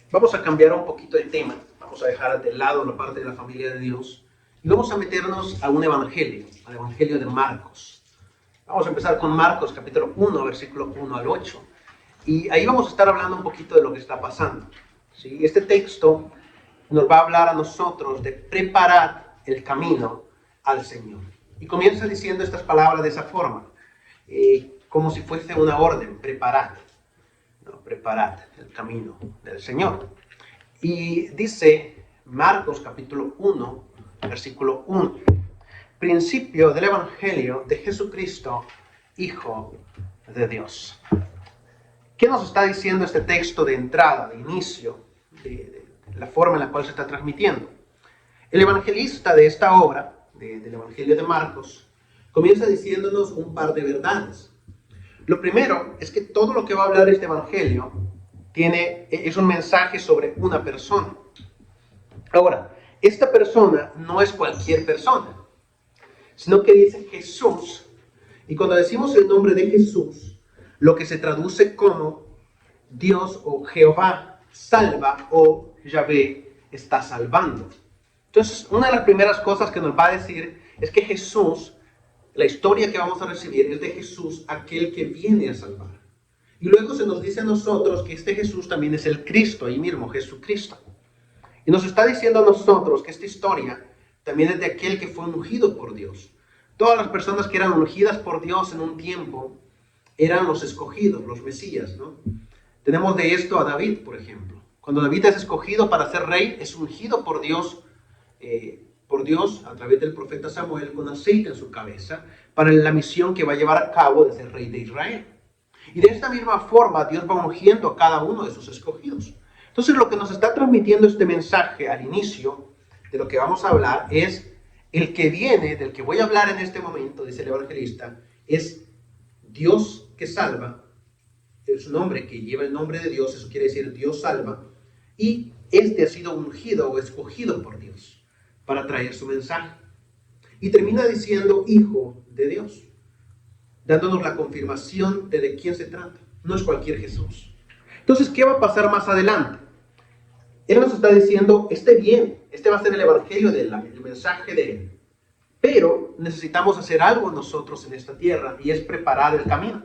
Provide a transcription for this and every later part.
Vamos a cambiar un poquito el tema, vamos a dejar de lado la parte de la familia de Dios y vamos a meternos a un evangelio, al evangelio de Marcos. Vamos a empezar con Marcos capítulo 1, versículo 1 al 8. Y ahí vamos a estar hablando un poquito de lo que está pasando. ¿Sí? Este texto nos va a hablar a nosotros de preparar el camino al Señor. Y comienza diciendo estas palabras de esa forma, como si fuese una orden: preparad, ¿no? Preparad el camino del Señor. Y dice Marcos capítulo 1, versículo 1, principio del evangelio de Jesucristo, Hijo de Dios. ¿Qué nos está diciendo este texto de entrada, de inicio, de la forma en la cual se está transmitiendo? El evangelista de esta obra, del Evangelio de Marcos, comienza diciéndonos un par de verdades. Lo primero es que todo lo que va a hablar este evangelio es un mensaje sobre una persona. Ahora, esta persona no es cualquier persona, sino que dice Jesús. Y cuando decimos el nombre de Jesús, lo que se traduce como Dios o Jehová salva o Yahvé está salvando. Entonces, una de las primeras cosas que nos va a decir es que Jesús, la historia que vamos a recibir es de Jesús, aquel que viene a salvar. Y luego se nos dice a nosotros que este Jesús también es el Cristo, ahí mismo, Jesucristo. Y nos está diciendo a nosotros que esta historia también es de aquel que fue ungido por Dios. Todas las personas que eran ungidas por Dios en un tiempo eran los escogidos, los Mesías, ¿no? Tenemos de esto a David, por ejemplo. Cuando David es escogido para ser rey, es ungido por Dios a través del profeta Samuel con aceite en su cabeza para la misión que va a llevar a cabo de ser rey de Israel. Y de esta misma forma Dios va ungiendo a cada uno de sus escogidos. Entonces lo que nos está transmitiendo este mensaje al inicio de lo que vamos a hablar es el que viene, del que voy a hablar en este momento, dice el evangelista, es Dios que salva. Es un nombre que lleva el nombre de Dios, eso quiere decir Dios salva. Y este ha sido ungido o escogido por Dios para traer su mensaje. Y termina diciendo Hijo de Dios, dándonos la confirmación de quién se trata. No es cualquier Jesús. Entonces, ¿qué va a pasar más adelante? Él nos está diciendo, este va a ser el evangelio el mensaje de Él. Pero necesitamos hacer algo nosotros en esta tierra, y es preparar el camino.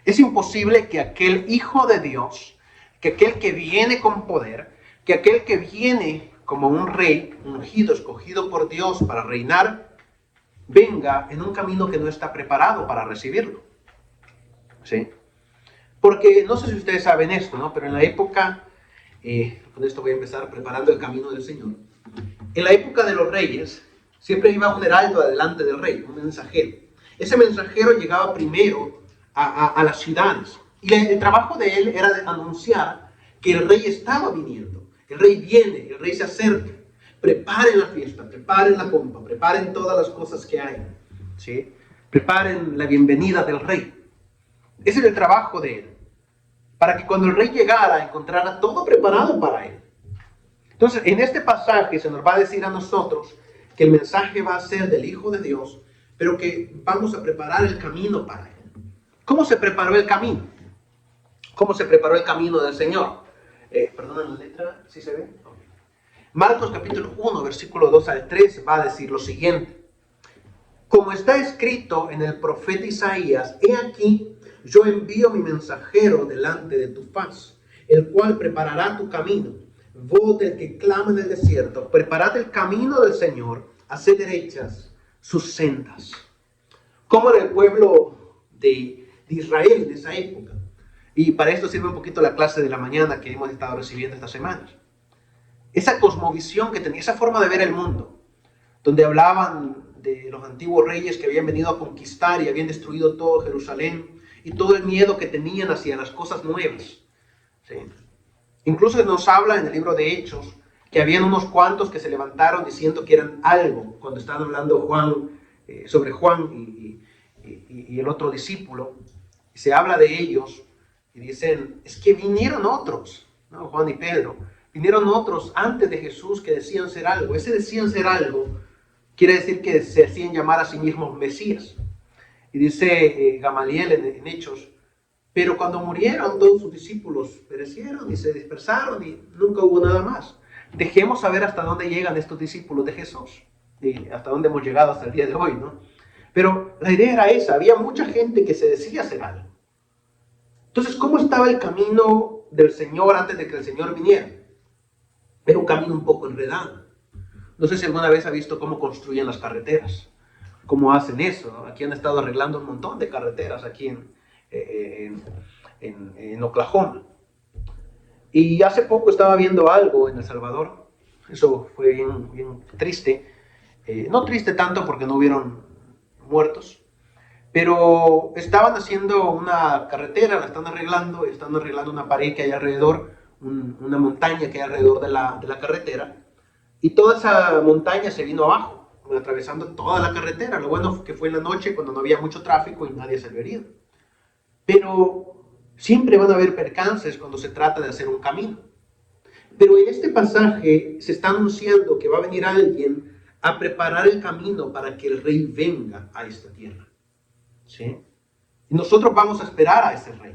Es imposible que aquel Hijo de Dios, que aquel que viene con poder, que aquel que viene como un rey ungido, escogido por Dios para reinar, venga en un camino que no está preparado para recibirlo. ¿Sí? Porque no sé si ustedes saben esto, ¿no? Pero en la época, con esto voy a empezar preparando el camino del Señor. En la época de los reyes, siempre iba un heraldo adelante del rey, un mensajero. Ese mensajero llegaba primero a las ciudades. Y el trabajo de él era de anunciar que el rey estaba viniendo. El rey viene, el rey se acerca. Preparen la fiesta, preparen la pompa, preparen todas las cosas que hay. ¿Sí? Preparen la bienvenida del rey. Ese es el trabajo de él. Para que cuando el rey llegara, encontrara todo preparado para él. Entonces, en este pasaje se nos va a decir a nosotros que el mensaje va a ser del Hijo de Dios, pero que vamos a preparar el camino para él. ¿Cómo se preparó el camino? ¿Cómo se preparó el camino del Señor? Perdón, la letra, ¿sí se ve? Okay. Marcos capítulo 1, versículo 2 al 3 va a decir lo siguiente. Como está escrito en el profeta Isaías, he aquí, yo envío mi mensajero delante de tu faz, el cual preparará tu camino. Voz del que clama en el desierto, preparad el camino del Señor, haced derechas sus sendas. Como era el pueblo de Israel en esa época. Y para esto sirve un poquito la clase de la mañana que hemos estado recibiendo estas semanas. Esa cosmovisión que tenía, esa forma de ver el mundo, donde hablaban de los antiguos reyes que habían venido a conquistar y habían destruido todo Jerusalén, y todo el miedo que tenían hacia las cosas nuevas. ¿Sí? Incluso nos habla en el libro de Hechos que habían unos cuantos que se levantaron diciendo que eran algo, cuando estaban hablando sobre Juan y el otro discípulo. Y se habla de ellos y dicen, es que vinieron otros, ¿no? Juan y Pedro, vinieron otros antes de Jesús que decían ser algo. Ese decían ser algo quiere decir que se hacían llamar a sí mismos Mesías. Y dice Gamaliel en Hechos, Pero cuando murieron, todos sus discípulos perecieron y se dispersaron y nunca hubo nada más. Dejemos saber hasta dónde llegan estos discípulos de Jesús y hasta dónde hemos llegado hasta el día de hoy, ¿no? Pero la idea era esa, había mucha gente que se decía hacer algo. Entonces, ¿cómo estaba el camino del Señor antes de que el Señor viniera? Era un camino un poco enredado. No sé si alguna vez ha visto cómo construyen las carreteras, cómo hacen eso, ¿no? Aquí han estado arreglando un montón de carreteras aquí en Oklahoma. Y hace poco estaba viendo algo en El Salvador. Eso fue bien triste. No triste tanto porque no hubieron muertos, pero estaban haciendo una carretera, la están arreglando una pared que hay alrededor, una montaña que hay alrededor de la carretera, y toda esa montaña se vino abajo, atravesando toda la carretera. Lo bueno fue que fue en la noche cuando no había mucho tráfico y nadie salió herido. Pero siempre van a haber percances cuando se trata de hacer un camino. Pero en este pasaje se está anunciando que va a venir alguien a preparar el camino para que el rey venga a esta tierra. ¿Sí? Y nosotros vamos a esperar a ese rey.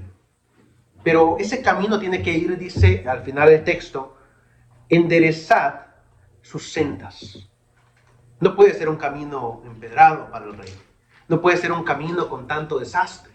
Pero ese camino tiene que ir, dice al final del texto, enderezad sus sendas. No puede ser un camino empedrado para el rey. No puede ser un camino con tanto desastre.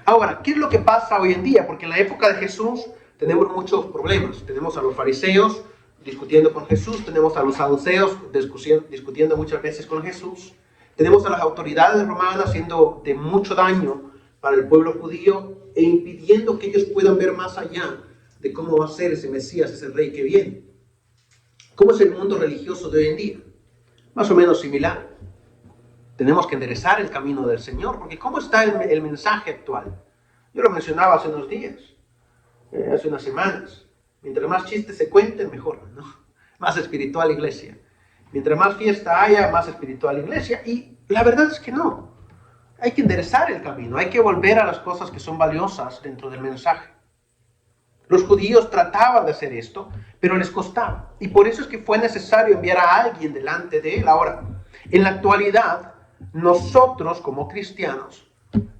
Ahora, ¿qué es lo que pasa hoy en día? Porque en la época de Jesús tenemos muchos problemas. Tenemos a los fariseos discutiendo con Jesús, tenemos a los saduceos discutiendo muchas veces con Jesús, tenemos a las autoridades romanas haciendo de mucho daño para el pueblo judío e impidiendo que ellos puedan ver más allá de cómo va a ser ese Mesías, ese rey que viene. ¿Cómo es el mundo religioso de hoy en día? Más o menos similar. Tenemos que enderezar el camino del Señor, porque ¿cómo está el mensaje actual? Yo lo mencionaba hace unos días, hace unas semanas. Mientras más chistes se cuenten, mejor, ¿no? Más espiritual iglesia. Mientras más fiesta haya, más espiritual iglesia. Y la verdad es que no. Hay que enderezar el camino, hay que volver a las cosas que son valiosas dentro del mensaje. Los judíos trataban de hacer esto, pero les costaba. Y por eso es que fue necesario enviar a alguien delante de él. Ahora, en la actualidad, nosotros como cristianos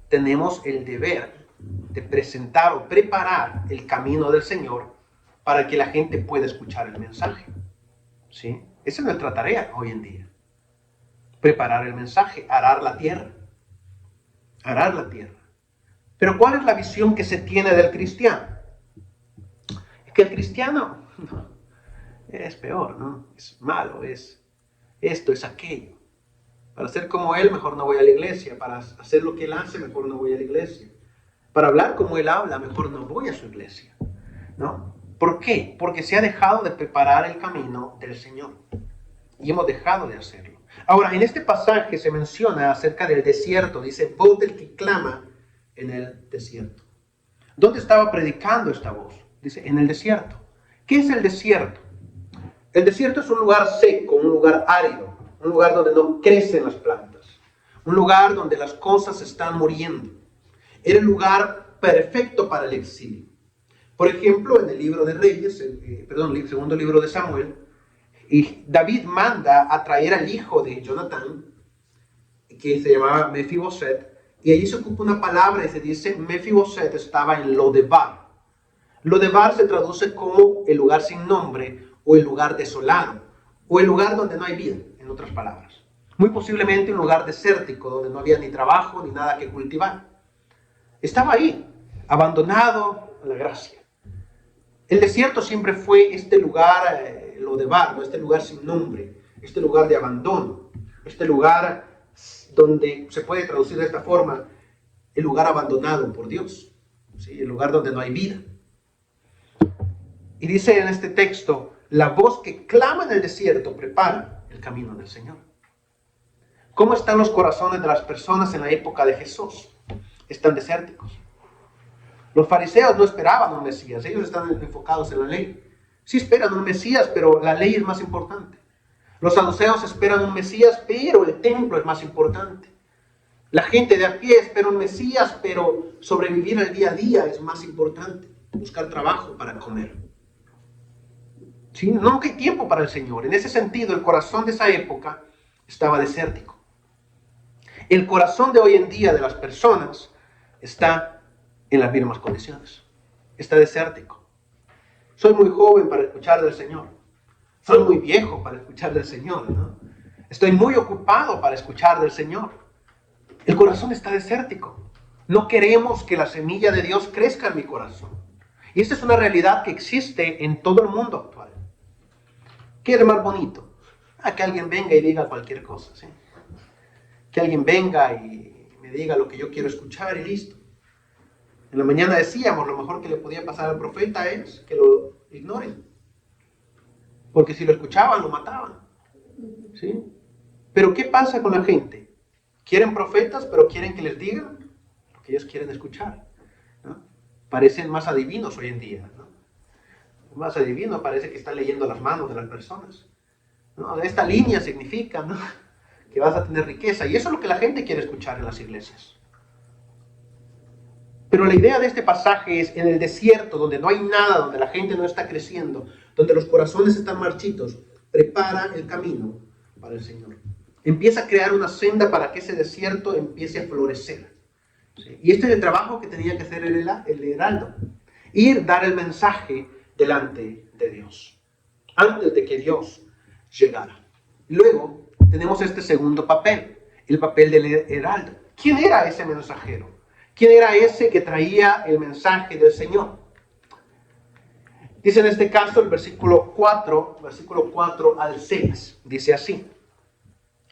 tenemos el deber de presentar o preparar el camino del Señor para que la gente pueda escuchar el mensaje. ¿Sí? Esa es nuestra tarea hoy en día. Preparar el mensaje, arar la tierra. Arar la tierra. Pero ¿cuál es la visión que se tiene del cristiano? Es que el cristiano es peor, ¿no? Es malo, es esto, es aquello. Para ser como él, mejor no voy a la iglesia. Para hacer lo que él hace, mejor no voy a la iglesia. Para hablar como él habla, mejor no voy a su iglesia. ¿No? ¿Por qué? Porque se ha dejado de preparar el camino del Señor. Y hemos dejado de hacerlo. Ahora, en este pasaje se menciona acerca del desierto. Dice, voz del que clama en el desierto. ¿Dónde estaba predicando esta voz? Dice, en el desierto. ¿Qué es el desierto? El desierto es un lugar seco, un lugar árido, un lugar donde no crecen las plantas, un lugar donde las cosas están muriendo. Era el lugar perfecto para el exilio. Por ejemplo, en el libro de Reyes, el segundo libro de Samuel, y David manda a traer al hijo de Jonatán, que se llamaba Mefiboset, y allí se ocupa una palabra y se dice, Mefiboset estaba en Lodebar. Lodebar se traduce como el lugar sin nombre, o el lugar desolado, o el lugar donde no hay vida, en otras palabras. Muy posiblemente un lugar desértico, donde no había ni trabajo, ni nada que cultivar. Estaba ahí, abandonado a la gracia. El desierto siempre fue este lugar, Lodebar, ¿no? Este lugar sin nombre, este lugar de abandono, este lugar donde se puede traducir de esta forma, el lugar abandonado por Dios, ¿sí? El lugar donde no hay vida. Y dice en este texto, la voz que clama en el desierto prepara el camino del Señor. ¿Cómo están los corazones de las personas en la época de Jesús? Están desérticos. Los fariseos no esperaban un Mesías, ellos están enfocados en la ley. Sí esperan un Mesías, pero la ley es más importante. Los saduceos esperan un Mesías, pero el templo es más importante. La gente de a pie espera un Mesías, pero sobrevivir al día a día es más importante. Buscar trabajo para comer. ¿Sí? No hay tiempo para el Señor. En ese sentido, el corazón de esa época estaba desértico. El corazón de hoy en día de las personas está en las mismas condiciones. Está desértico. Soy muy joven para escuchar del Señor. Soy muy viejo para escuchar del Señor, ¿no? Estoy muy ocupado para escuchar del Señor. El corazón está desértico. No queremos que la semilla de Dios crezca en mi corazón. Y esta es una realidad que existe en todo el mundo actual. ¿Qué es más bonito? Que alguien venga y diga cualquier cosa, ¿sí? Que alguien venga y me diga lo que yo quiero escuchar y listo. En la mañana decíamos, lo mejor que le podía pasar al profeta es que lo ignoren. Porque si lo escuchaban, lo mataban, ¿sí? Pero ¿qué pasa con la gente? Quieren profetas, pero quieren que les digan lo que ellos quieren escuchar, ¿no? Parecen más adivinos hoy en día, ¿no? Más adivino, parece que está leyendo las manos de las personas, ¿no? Esta línea significa, ¿no?, que vas a tener riqueza. Y eso es lo que la gente quiere escuchar en las iglesias. Pero la idea de este pasaje es en el desierto, donde no hay nada, donde la gente no está creciendo, donde los corazones están marchitos, prepara el camino para el Señor. Empieza a crear una senda para que ese desierto empiece a florecer, ¿sí? Y este es el trabajo que tenía que hacer el heraldo. Ir, dar el mensaje delante de Dios, antes de que Dios llegara. Luego tenemos este segundo papel, el papel del heraldo. ¿Quién era ese mensajero? ¿Quién era ese que traía el mensaje del Señor? Dice en este caso el versículo 4 al 6, dice así: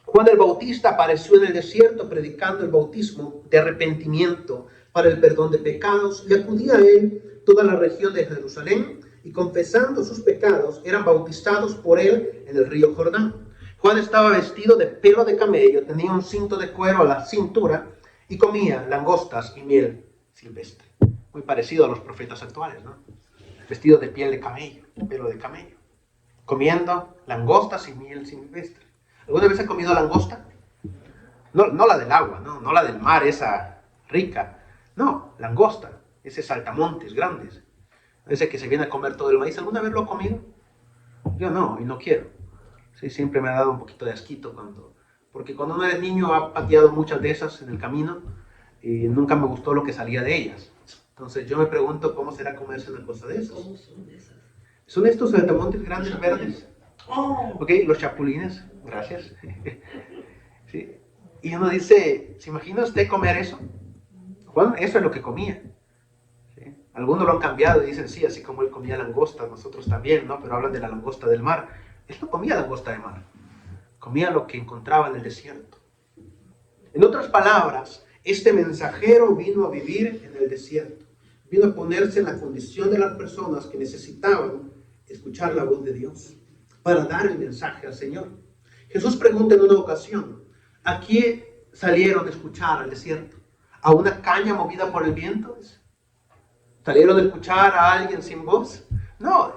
Juan el Bautista apareció en el desierto predicando el bautismo de arrepentimiento para el perdón de pecados, y acudía a él toda la región de Jerusalén, y confesando sus pecados eran bautizados por él en el río Jordán. Juan estaba vestido de pelo de camello, tenía un cinto de cuero a la cintura y comía langostas y miel silvestre. Muy parecido a los profetas actuales, ¿no? Vestido de piel de camello, pelo de camello, comiendo langostas y miel silvestre. ¿Alguna vez has comido langosta? No la del agua, no la del mar, esa rica. No, langosta, ese saltamontes grandes, ese que se viene a comer todo el maíz. ¿Alguna vez lo ha comido? Yo no, y no quiero. Sí, siempre me ha dado un poquito de asquito porque cuando uno es niño ha pateado muchas de esas en el camino y nunca me gustó lo que salía de ellas. Entonces yo me pregunto cómo será comerse una cosa de esas. ¿Cómo son esas? Son estos saltamontes grandes verdes. Ok, los chapulines, gracias. ¿Sí? Y uno dice, ¿se imagina usted comer eso? Juan, eso es lo que comía. ¿Sí? Algunos lo han cambiado y dicen, sí, así como él comía langosta, nosotros también, ¿no? Pero hablan de la langosta del mar. Él no comía langosta de mar, comía lo que encontraba en el desierto. En otras palabras, este mensajero vino a vivir en el desierto. Vino a ponerse en la condición de las personas que necesitaban escuchar la voz de Dios para dar el mensaje al Señor. Jesús pregunta en una ocasión, ¿a quién salieron a escuchar al desierto? ¿A una caña movida por el viento? ¿Salieron a escuchar a alguien sin voz? No,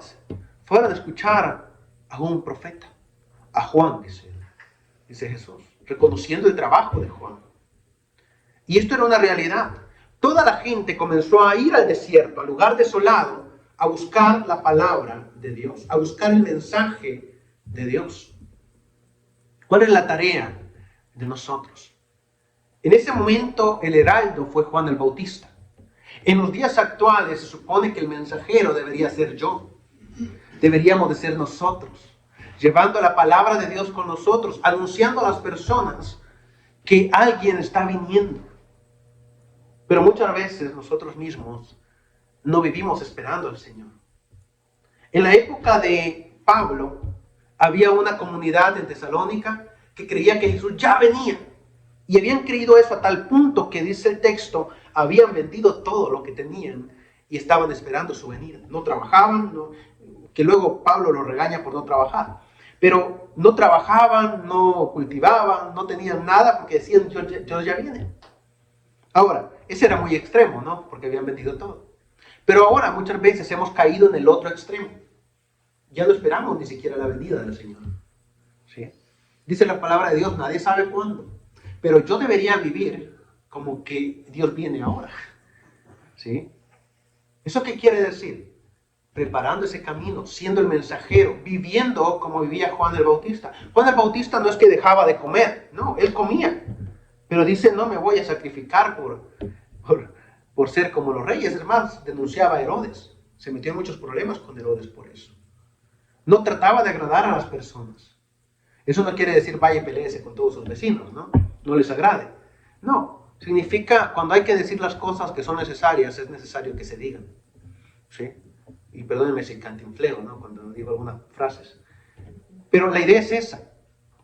fueron a escuchar a un profeta, a Juan, dice Jesús, reconociendo el trabajo de Juan. Y esto era una realidad. Toda la gente comenzó a ir al desierto, al lugar desolado, a buscar la palabra de Dios, a buscar el mensaje de Dios. ¿Cuál es la tarea de nosotros? En ese momento el heraldo fue Juan el Bautista. En los días actuales se supone que el mensajero debería ser yo. Deberíamos de ser nosotros, llevando la palabra de Dios con nosotros, anunciando a las personas que alguien está viniendo. Pero muchas veces nosotros mismos no vivimos esperando al Señor. En la época de Pablo, había una comunidad en Tesalónica que creía que Jesús ya venía. Y habían creído eso a tal punto que, dice el texto, habían vendido todo lo que tenían y estaban esperando su venida. No trabajaban, que luego Pablo los regaña por no trabajar. Pero no trabajaban, no cultivaban, no tenían nada porque decían, Dios ya viene. Ahora, ese era muy extremo, ¿no? Porque habían vendido todo. Pero ahora muchas veces hemos caído en el otro extremo. Ya no esperamos ni siquiera la venida del Señor. ¿Sí? Dice la palabra de Dios, nadie sabe cuándo. Pero yo debería vivir como que Dios viene ahora. ¿Sí? ¿Eso qué quiere decir? Preparando ese camino, siendo el mensajero, viviendo como vivía Juan el Bautista. Juan el Bautista no es que dejaba de comer, no, él comía. Pero dice, no me voy a sacrificar por ser como los reyes. Es más, denunciaba a Herodes. Se metió en muchos problemas con Herodes por eso. No trataba de agradar a las personas. Eso no quiere decir vaya y peleese con todos sus vecinos, ¿no? No les agrade. No, significa cuando hay que decir las cosas que son necesarias, es necesario que se digan. ¿Sí? Y perdónenme si cantinfleo, ¿no? Cuando digo algunas frases. Pero la idea es esa.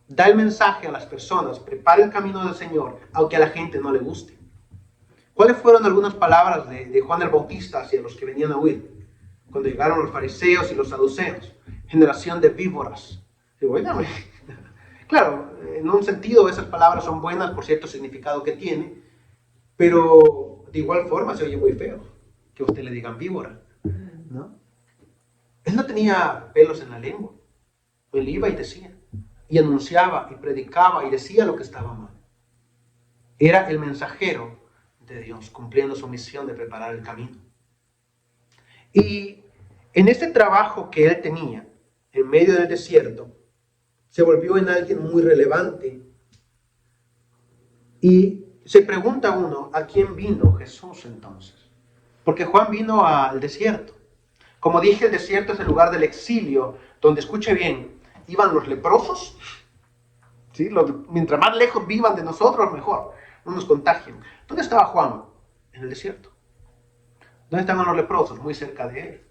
Da el mensaje a las personas, prepara el camino del Señor, aunque a la gente no le guste. ¿Cuáles fueron algunas palabras de Juan el Bautista hacia los que venían a huir? Cuando llegaron los fariseos y los saduceos, generación de víboras. Digo, oígame. Claro, en un sentido esas palabras son buenas por cierto significado que tiene, pero de igual forma se oye muy feo que a usted le digan víbora, ¿no? Él no tenía pelos en la lengua. Él iba y decía, y anunciaba, y predicaba, y decía lo que estaba mal. Era el mensajero de Dios, cumpliendo su misión de preparar el camino. Y en este trabajo que él tenía, en medio del desierto, se volvió en alguien muy relevante. Y se pregunta uno, ¿a quién vino Jesús entonces? Porque Juan vino al desierto. Como dije, el desierto es el lugar del exilio, donde, escuche bien, iban los leprosos. ¿Sí? Mientras más lejos vivan de nosotros, mejor. No nos contagien. ¿Dónde estaba Juan? En el desierto. ¿Dónde estaban los leprosos? Muy cerca de él.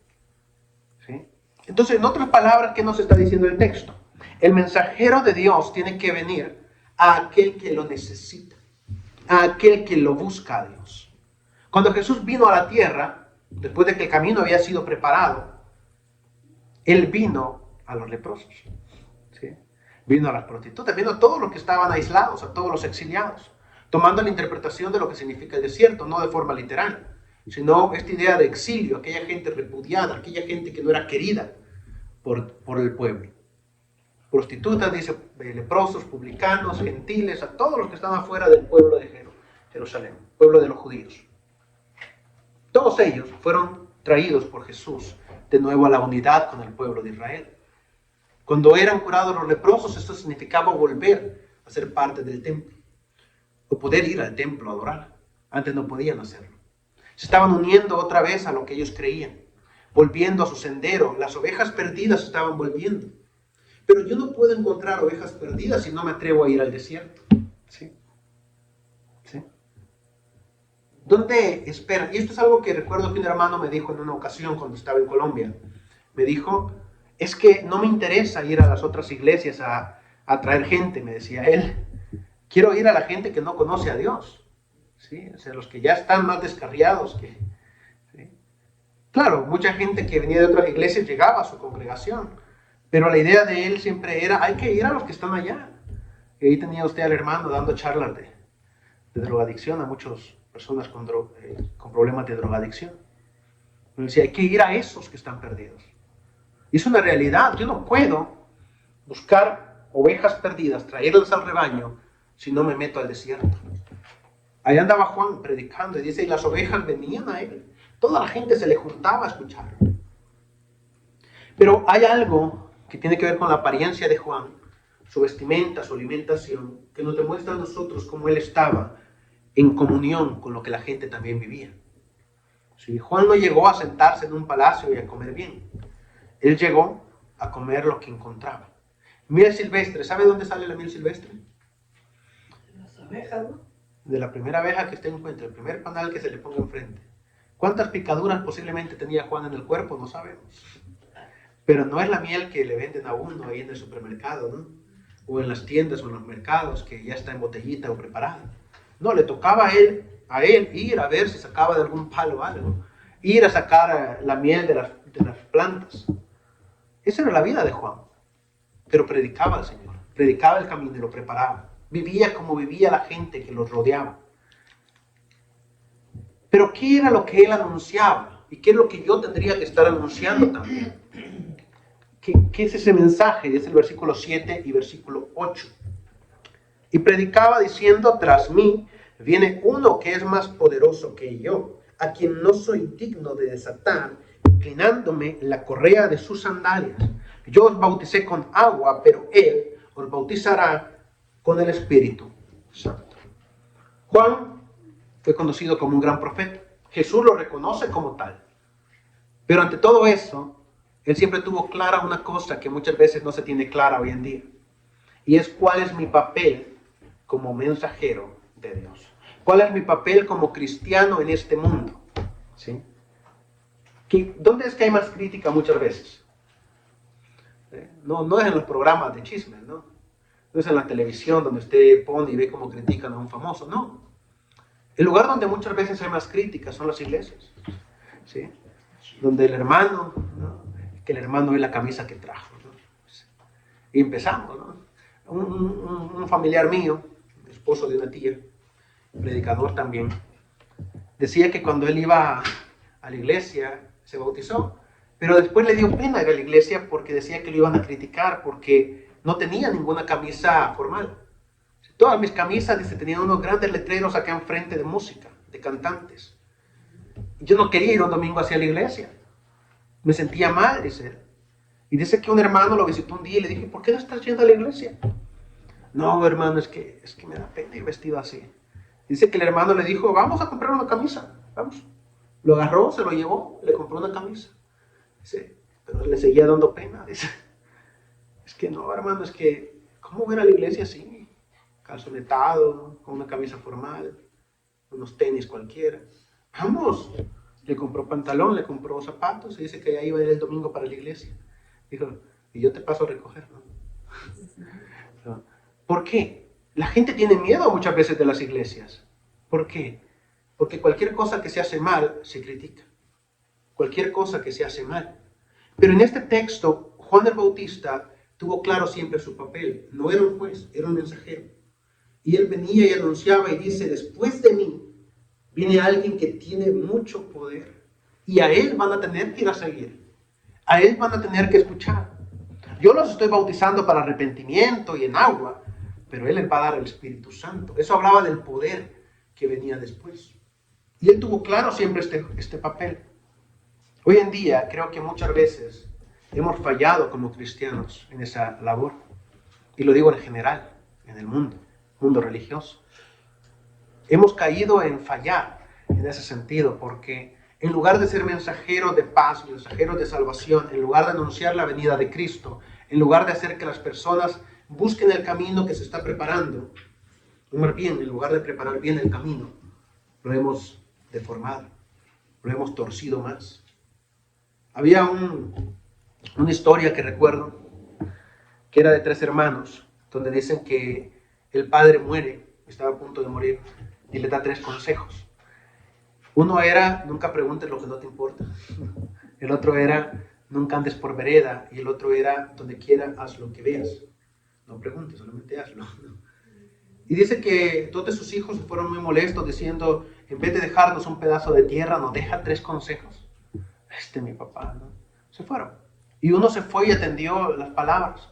¿Sí? Entonces, en otras palabras, ¿qué nos está diciendo el texto? El mensajero de Dios tiene que venir a aquel que lo necesita, a aquel que lo busca a Dios. Cuando Jesús vino a la tierra, después de que el camino había sido preparado, Él vino a los leprosos, ¿sí? Vino a las prostitutas, vino a todos los que estaban aislados, a todos los exiliados, tomando la interpretación de lo que significa el desierto, no de forma literal, sino esta idea de exilio, aquella gente repudiada, aquella gente que no era querida por el pueblo. Prostitutas, dice, leprosos, publicanos, gentiles, a todos los que estaban afuera del pueblo de Jerusalén, pueblo de los judíos. Todos ellos fueron traídos por Jesús de nuevo a la unidad con el pueblo de Israel. Cuando eran curados los leprosos, esto significaba volver a ser parte del templo, o poder ir al templo a adorar. Antes no podían hacerlo. Se estaban uniendo otra vez a lo que ellos creían, volviendo a su sendero. Las ovejas perdidas estaban volviendo. Pero yo no puedo encontrar ovejas perdidas si no me atrevo a ir al desierto. ¿Sí? ¿Sí? ¿Dónde esperan? Y esto es algo que recuerdo que un hermano me dijo en una ocasión cuando estaba en Colombia. Me dijo, es que no me interesa ir a las otras iglesias a traer gente, me decía él. Quiero ir a la gente que no conoce a Dios. ¿Sí? O sea, los que ya están más descarriados. ¿Sí? Claro, mucha gente que venía de otras iglesias llegaba a su congregación. Pero la idea de él siempre era, hay que ir a los que están allá. Y ahí tenía usted al hermano dando charlas de drogadicción a muchas personas con problemas de drogadicción. Me decía, hay que ir a esos que están perdidos. Y es una realidad. Yo no puedo buscar ovejas perdidas, traerlas al rebaño, si no me meto al desierto. Ahí andaba Juan predicando y dice, y las ovejas venían a él. Toda la gente se le juntaba a escucharlo. Pero hay algo que tiene que ver con la apariencia de Juan, su vestimenta, su alimentación, que nos demuestra a nosotros cómo él estaba en comunión con lo que la gente también vivía. ¿Sí? Juan no llegó a sentarse en un palacio y a comer bien. Él llegó a comer lo que encontraba. Miel silvestre, ¿sabe dónde sale la miel silvestre? De las abejas, ¿no? De la primera abeja que usted encuentra, el primer panal que se le ponga enfrente. ¿Cuántas picaduras posiblemente tenía Juan en el cuerpo? No sabemos. Pero no es la miel que le venden a uno ahí en el supermercado, ¿no? O en las tiendas o en los mercados que ya está en botellita o preparada. No, le tocaba a él ir a ver si sacaba de algún palo algo. Ir a sacar la miel de las plantas. Esa era la vida de Juan. Pero predicaba al Señor. Predicaba el camino y lo preparaba. Vivía como vivía la gente que los rodeaba. Pero ¿qué era lo que él anunciaba? ¿Y qué es lo que yo tendría que estar anunciando también? ¿Qué es ese mensaje? Es el versículo 7 y versículo 8. Y predicaba diciendo, tras mí viene uno que es más poderoso que yo, a quien no soy digno de desatar, inclinándome la correa de sus sandalias. Yo os bauticé con agua, pero él os bautizará con el Espíritu Santo. Juan fue conocido como un gran profeta. Jesús lo reconoce como tal. Pero ante todo eso, él siempre tuvo clara una cosa que muchas veces no se tiene clara hoy en día. Y es cuál es mi papel como mensajero de Dios. ¿Cuál es mi papel como cristiano en este mundo? ¿Sí? ¿Dónde es que hay más crítica muchas veces? No es en los programas de chismes, ¿no? No es en la televisión donde usted pone y ve cómo critican a un famoso, no. El lugar donde muchas veces hay más críticas son las iglesias, ¿sí? Donde el hermano, ¿no? Que el hermano ve la camisa que trajo, ¿no? Y empezamos, ¿no? Un familiar mío, esposo de una tía, predicador también, decía que cuando él iba a la iglesia se bautizó, pero después le dio pena ir a la iglesia porque decía que lo iban a criticar porque no tenía ninguna camisa formal. Todas mis camisas, dice, tenían unos grandes letreros acá enfrente de música, de cantantes. Yo no quería ir un domingo hacia la iglesia. Me sentía mal, dice él. Y dice que un hermano lo visitó un día y le dije, ¿por qué no estás yendo a la iglesia? No, hermano, es que me da pena ir vestido así. Dice que el hermano le dijo, vamos a comprar una camisa, vamos. Lo agarró, se lo llevó, le compró una camisa. Dice, pero le seguía dando pena. Dice, es que no, hermano, es que, ¿cómo ver a la iglesia así? Calzonetado, con una camisa formal, unos tenis cualquiera. Vamos. Le compró pantalón, le compró zapatos y dice que ya iba a ir el domingo para la iglesia. Dijo, y yo te paso a recoger, ¿no? ¿Por qué? La gente tiene miedo muchas veces de las iglesias. ¿Por qué? Porque cualquier cosa que se hace mal se critica. Cualquier cosa que se hace mal. Pero en este texto, Juan el Bautista tuvo claro siempre su papel. No era un juez, era un mensajero. Y él venía y anunciaba y dice, después de mí viene alguien que tiene mucho poder. Y a él van a tener que ir a seguir. A él van a tener que escuchar. Yo los estoy bautizando para arrepentimiento y en agua, pero él les va a dar el Espíritu Santo. Eso hablaba del poder que venía después. Y él tuvo claro siempre este papel. Hoy en día creo que muchas veces hemos fallado como cristianos en esa labor. Y lo digo en general, en el mundo religioso. Hemos caído en fallar en ese sentido porque en lugar de ser mensajeros de paz, mensajeros de salvación, en lugar de anunciar la venida de Cristo, en lugar de hacer que las personas busquen el camino que se está preparando, o más bien, en lugar de preparar bien el camino, lo hemos deformado, lo hemos torcido más. Había una historia que recuerdo, que era de 3 hermanos, donde dicen que el padre muere, estaba a punto de morir, y le da 3 consejos. Uno era, nunca preguntes lo que no te importa. El otro era, nunca andes por vereda. Y el otro era, donde quiera, haz lo que veas. No preguntes, solamente hazlo. Y dice que 2 de sus hijos se fueron muy molestos diciendo, en vez de dejarnos un pedazo de tierra, nos deja 3 consejos. Mi papá, ¿no? Se fueron. Y uno se fue y atendió las palabras.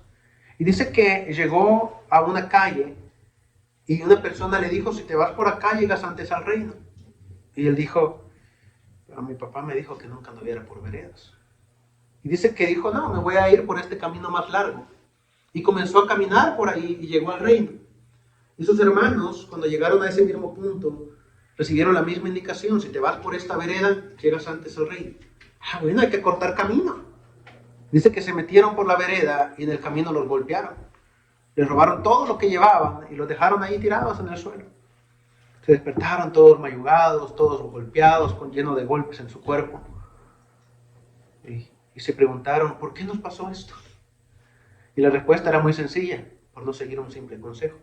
Y dice que llegó a una calle y una persona le dijo, si te vas por acá, llegas antes al reino. Y él dijo, pero mi papá me dijo que nunca anduviera por veredas. Y dice que dijo, no, me voy a ir por este camino más largo. Y comenzó a caminar por ahí y llegó al reino. Y sus hermanos, cuando llegaron a ese mismo punto, recibieron la misma indicación, si te vas por esta vereda, llegas antes al reino. Bueno, hay que cortar camino. Dice que se metieron por la vereda y en el camino los golpearon. Les robaron todo lo que llevaban y los dejaron ahí tirados en el suelo. Se despertaron todos mayugados, todos golpeados, llenos de golpes en su cuerpo. Y se preguntaron, ¿por qué nos pasó esto? Y la respuesta era muy sencilla, por no seguir un simple consejo.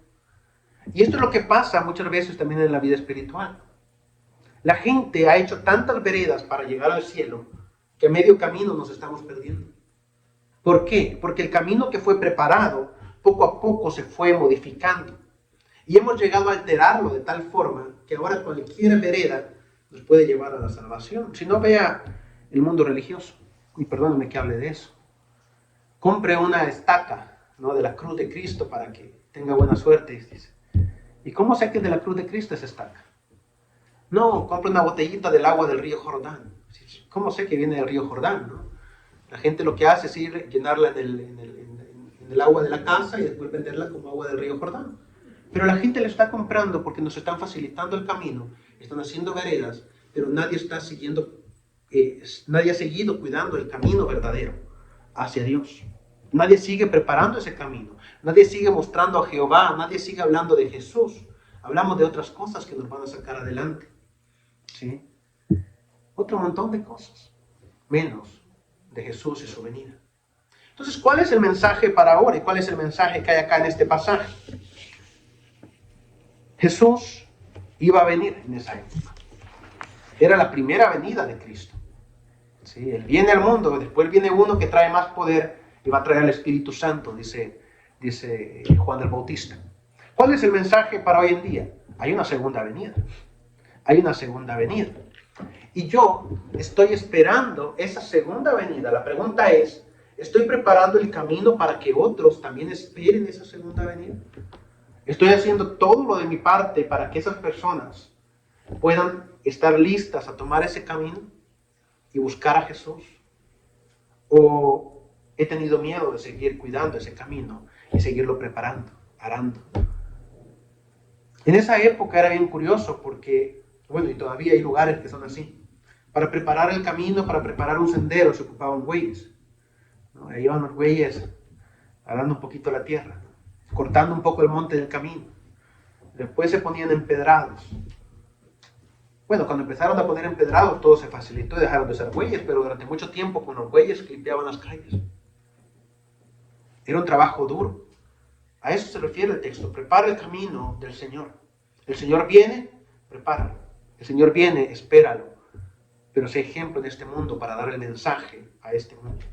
Y esto es lo que pasa muchas veces también en la vida espiritual. La gente ha hecho tantas veredas para llegar al cielo que a medio camino nos estamos perdiendo. ¿Por qué? Porque el camino que fue preparado poco a poco se fue modificando. Y hemos llegado a alterarlo de tal forma que ahora cualquier vereda nos puede llevar a la salvación. Si no, vea el mundo religioso. Y perdónenme que hable de eso. Compre una estaca, ¿no?, de la cruz de Cristo para que tenga buena suerte. Dice. ¿Y cómo sé que de la cruz de Cristo es estaca? No, compre una botellita del agua del río Jordán. ¿Cómo sé que viene del río Jordán, no? La gente lo que hace es ir, llenarla en el agua de la casa y después venderla como agua del río Jordán. Pero la gente le está comprando porque nos están facilitando el camino, están haciendo veredas, pero nadie está siguiendo, nadie ha seguido cuidando el camino verdadero hacia Dios. Nadie sigue preparando ese camino. Nadie sigue mostrando a Jehová. Nadie sigue hablando de Jesús. Hablamos de otras cosas que nos van a sacar adelante. ¿Sí? Otro montón de cosas. Menos de Jesús y su venida. Entonces, ¿cuál es el mensaje para ahora? ¿Y cuál es el mensaje que hay acá en este pasaje? Jesús iba a venir en esa época. Era la primera venida de Cristo. ¿Sí? Él viene al mundo, después viene uno que trae más poder y va a traer el Espíritu Santo, dice Juan el Bautista. ¿Cuál es el mensaje para hoy en día? Hay una segunda venida. Hay una segunda venida. Y yo estoy esperando esa segunda venida. La pregunta es, ¿estoy preparando el camino para que otros también esperen esa segunda venida? ¿Estoy haciendo todo lo de mi parte para que esas personas puedan estar listas a tomar ese camino y buscar a Jesús? ¿O he tenido miedo de seguir cuidando ese camino y seguirlo preparando, arando? En esa época era bien curioso porque, bueno, y todavía hay lugares que son así. Para preparar el camino, para preparar un sendero, se ocupaban bueyes, ¿no? Ahí iban los bueyes arando un poquito la tierra, cortando un poco el monte del camino. Después se ponían empedrados. Bueno, cuando empezaron a poner empedrados, todo se facilitó y dejaron de ser bueyes, pero durante mucho tiempo con los bueyes limpiaban las calles. Era un trabajo duro. A eso se refiere el texto. Prepara el camino del Señor. El Señor viene, prepáralo. El Señor viene, espéralo. Pero sé ejemplo en este mundo para dar el mensaje a este mundo.